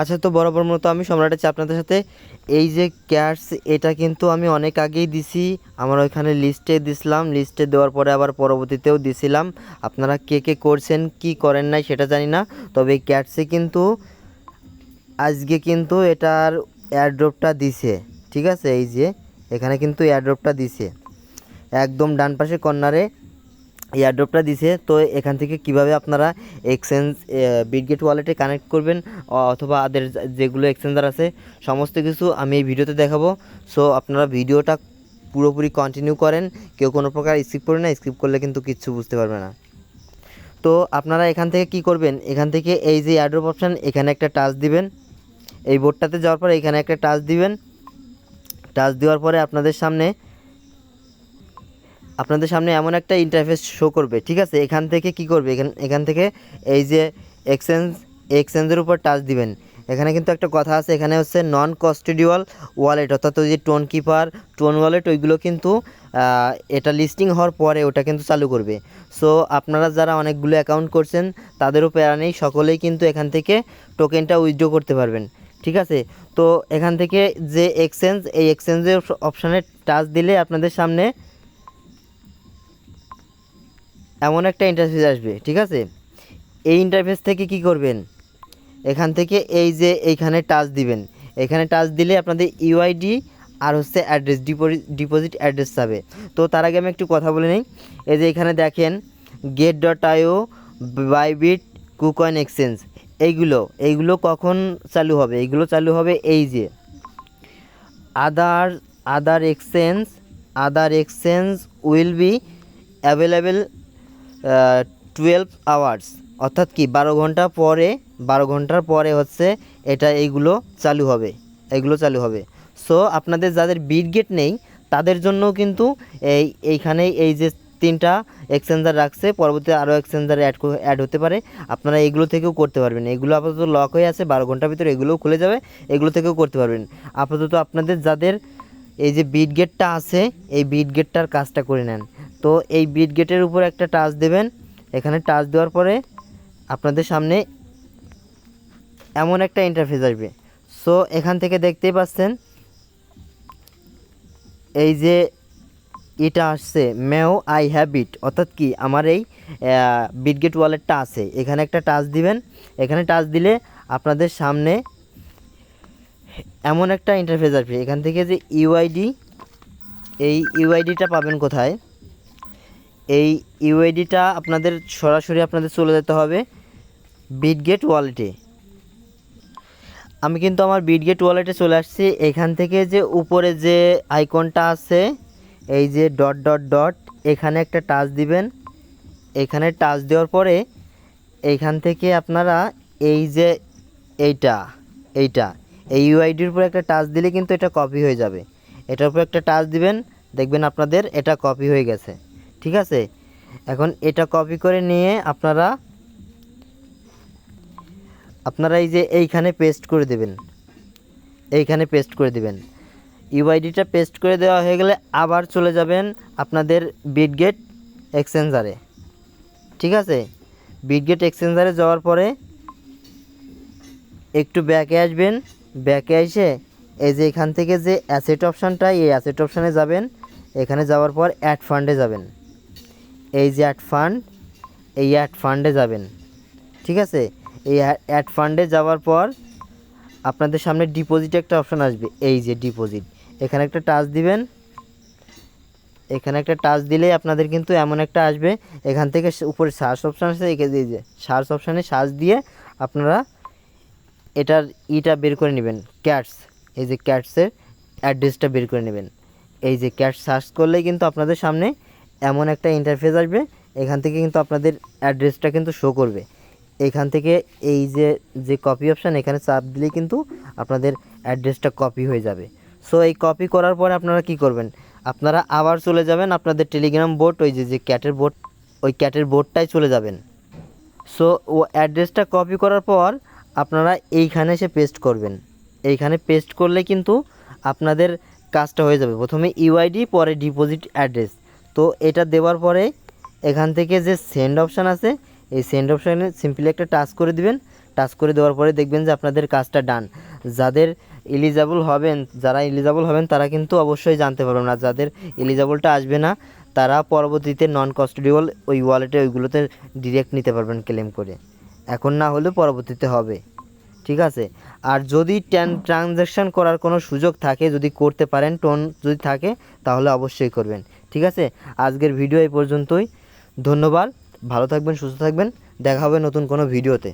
আচ্ছা, তো বরাবর মতো আমি সম্রাট আছি আপনাদের সাথে। এই যে ক্যাটস, এটা কিন্তু আমি অনেক আগেই দিছি, আমার ওইখানে লিস্টে দিছিলাম, লিস্টে দেওয়ার পরে আবার পরবর্তীতেও দিছিলাম। আপনারা কে কে করছেন কি করেন নাই সেটা জানি না, তবে এই ক্যাটসে কিন্তু আজকে কিন্তু এটার এয়ারড্রপটা দিছে। ঠিক আছে, এই যে এখানে কিন্তু এয়ারড্রপটা দিছে, একদম ডান পাশে কর্নারে এয়ারড্রপটা দিছে। তো এখান থেকে কিভাবে আপনারা এক্সচেঞ্জ বিটগেট ওয়ালেটে কানেক্ট করবেন অথবা আদের যেগুলো এক্সচেঞ্জার আছে সমস্ত কিছু আমি এই ভিডিওতে দেখাবো। সো আপনারা ভিডিওটা পুরোপুরি কন্টিনিউ করেন, কেউ কোনো প্রকার স্কিপ করে না, স্কিপ করলে কিন্তু কিচ্ছু বুঝতে পারবে না। তো আপনারা এখান থেকে কি করবেন, এখান থেকে এই যে এয়ারড্রপ অপশান এখানে একটা টাচ দিবেন, এই বোর্ডটাতে যাওয়ার পরে এখানে একটা টাচ দিবেন। টাচ দেওয়ার পরে আপনাদের সামনে এমন একটা ইন্টারফেস শো করবে। ঠিক আছে, এখান থেকে কি করবে, এখান থেকে এই যে এক্সচেঞ্জের উপর টাচ দিবেন। এখানে কিন্তু একটা কথা আছে, এখানে হচ্ছে নন কাস্টোডিয়াল ওয়ালেট, অর্থাৎ ওই যে টোন কিপার, টোন ওয়ালেট, ওইগুলো কিন্তু এটা লিস্টিং হওয়ার পরে ওটা কিন্তু চালু করবে। সো আপনারা যারা অনেকগুলো অ্যাকাউন্ট করছেন তাদেরও প্যারা নেই, সকলেই কিন্তু এখান থেকে টোকেনটা উইথড্র করতে পারবেন। ঠিক আছে, তো এখান থেকে যে এই এক্সচেঞ্জের অপশানে টাচ দিলে আপনাদের সামনে এমন একটা ইন্টারফেস আসবে। ঠিক আছে, এই ইন্টারফেস থেকে কি করবেন, এখান থেকে এই যে এইখানে টাচ দিবেন। এখানে টাচ দিলে আপনাদের ইউআইডি আর হচ্ছে অ্যাড্রেস, ডিপোজিট অ্যাড্রেস যাবে। তো তার আগে আমি একটু কথা বলে নিই। এই যে এখানে দেখেন get.io, বাইবিট, কুকয়েন এক্সচেঞ্জ, এইগুলো কখন চালু হবে, এইগুলো চালু হবে এই যে other other exchange will be available 12 hours, অর্থাৎ কি 12 ঘন্টার পরে হচ্ছে এইগুলো চালু হবে। সো আপনাদের যাদের বিটগেট নেই তাদের জন্য কিন্তু এইখানে এই যে 3টা এক্সচেঞ্জার রাখছে, পরবর্তীতে আরও এক্সচেঞ্জার অ্যাড হতে পারে, আপনারা এগুলো থেকেও করতে পারবেন। এগুলো আপাতত লক হয়ে আছে, 12 ঘন্টার ভিতরে এগুলোও খুলে যাবে, এগুলো থেকেও করতে পারবেন। আপাতত আপনাদের যাদের এই যে বিটগেটটা আছে এই বিটগেটটার কাজটা করে নেন। তো এই বিটগেটের উপর একটা টাচ দেবেন, এখানে টাচ দেওয়ার পরে আপনাদের সামনে এমন একটা ইন্টারফেস আসবে। সো এখান থেকে দেখতেই পাচ্ছেন এই যে এটা আসছে মেও আই হ্যাভ ইট, অর্থাৎ কি আমার এই বিটগেট ওয়ালেটটা আছে। এখানে একটা টাচ দিবেন, এখানে টাচ দিলে আপনাদের সামনে এমন একটা ইন্টারফেস আসবে। এখান থেকে যে ইউআইডি, এই ইউআইডিটা পাবেন কোথায়, এই ইউআইডিটা আপনাদের সরাসরি আপনাদের চলে যেতে হবে বিটগেট ওয়ালেটে। আমি কিন্তু আমার বিটগেট ওয়ালেটে চলে আসছি। এখান থেকে যে উপরে যে আইকনটা আছে এই যে ডট ডট ডট, এখানে একটা টাচ দিবেন। এখানে টাচ দেওয়ার পরে এইখান থেকে আপনারা এই যে এইটা এই ইউআইডির উপর একটা টাচ দিলে কিন্তু এটা কপি হয়ে যাবে। এটার উপর একটা টাচ দিবেন, দেখবেন আপনাদের এটা কপি হয়ে গেছে। ঠিক আছে, এখন এটা কপি করে নিয়ে আপনারা এই যে এইখানে পেস্ট করে দেবেন, ইউআইডিটা পেস্ট করে দেওয়া হয়ে গেলে আবার চলে যাবেন আপনাদের বিটগেট এক্সচেঞ্জারে। ঠিক আছে, বিটগেট এক্সচেঞ্জারে যাওয়ার পরে একটু ব্যাকে আসবেন, ব্যাকে এসে এই যে এখান থেকে যে অ্যাসেট অপশানটা, এই অ্যাসেট অপশানে যাবেন। এখানে যাওয়ার পর অ্যাড ফান্ডে যাবেন, এই যে অ্যাড ফান্ডে যাবেন। ঠিক আছে, এই অ্যাড ফান্ডে যাওয়ার পর আপনাদের সামনে ডিপোজিট একটা অপশান আসবে, এই যে ডিপোজিট, এখানে একটা টাচ দিবেন। এখানে একটা টাচ দিলেই আপনাদের কিন্তু এমন একটা আসবে। এখান থেকে উপরে সার্চ অপশান আছে, এখানে এই যে সার্চ অপশানে সার্চ দিয়ে আপনারা ইটা বের করে নেবেন, ক্যাটস, এই যে ক্যাটসের অ্যাড্রেসটা বের করে নেবেন। এই যে ক্যাটস সার্চ করলেই কিন্তু আপনাদের সামনে এমন একটা ইন্টারফেস আসবে। এখান থেকে কিন্তু আপনাদের অ্যাড্রেসটা কিন্তু শো করবে। এখান থেকে এই যে কপি অপশান, এখানে চাপ দিলেই কিন্তু আপনাদের অ্যাড্রেসটা কপি হয়ে যাবে। সো এই কপি করার পরে আপনারা কি করবেন, আপনারা আবার চলে যাবেন আপনাদের টেলিগ্রাম বোট, ওই যে ক্যাটের বোট, ওই ক্যাটের বোটটায় চলে যাবেন। সো ও অ্যাড্রেসটা কপি করার পর আপনারা এইখানে এসে পেস্ট করবেন। এইখানে পেস্ট করলে কিন্তু আপনাদের কাজটা হয়ে যাবে। প্রথমে ইউআইডি, পরে ডিপোজিট অ্যাড্রেস। তো এটা দেওয়ার পরে এখান থেকে যে সেন্ড অপশান আছে, এই সেন্ড অপশানে সিম্পলি একটা টাচ করে দিবেন। টাচ করে দেওয়ার পরে দেখবেন যে আপনাদের কাজটা ডান। যারা এলিজিবল হবেন তারা কিন্তু অবশ্যই জানতে পারবেন, আর যাদের এলিজিবলটা আসবে না তারা পরবর্তীতে নন কাস্টোডিয়াল ওই ওয়ালেটে ওইগুলোতে ডিরেক্ট নিতে পারবেন ক্লেম করে, এখন না হলে পরবর্তীতে হবে। ঠিক আছে, আর যদি ট্রানজ্যাকশান করার কোনো সুযোগ থাকে, যদি করতে পারেন, টোন যদি থাকে তাহলে অবশ্যই করবেন। ঠিক আছে, আজকের ভিডিও এই পর্যন্তই। ধন্যবাদ, ভালো থাকবেন, সুস্থ থাকবেন, দেখা হবে নতুন কোনো ভিডিওতে।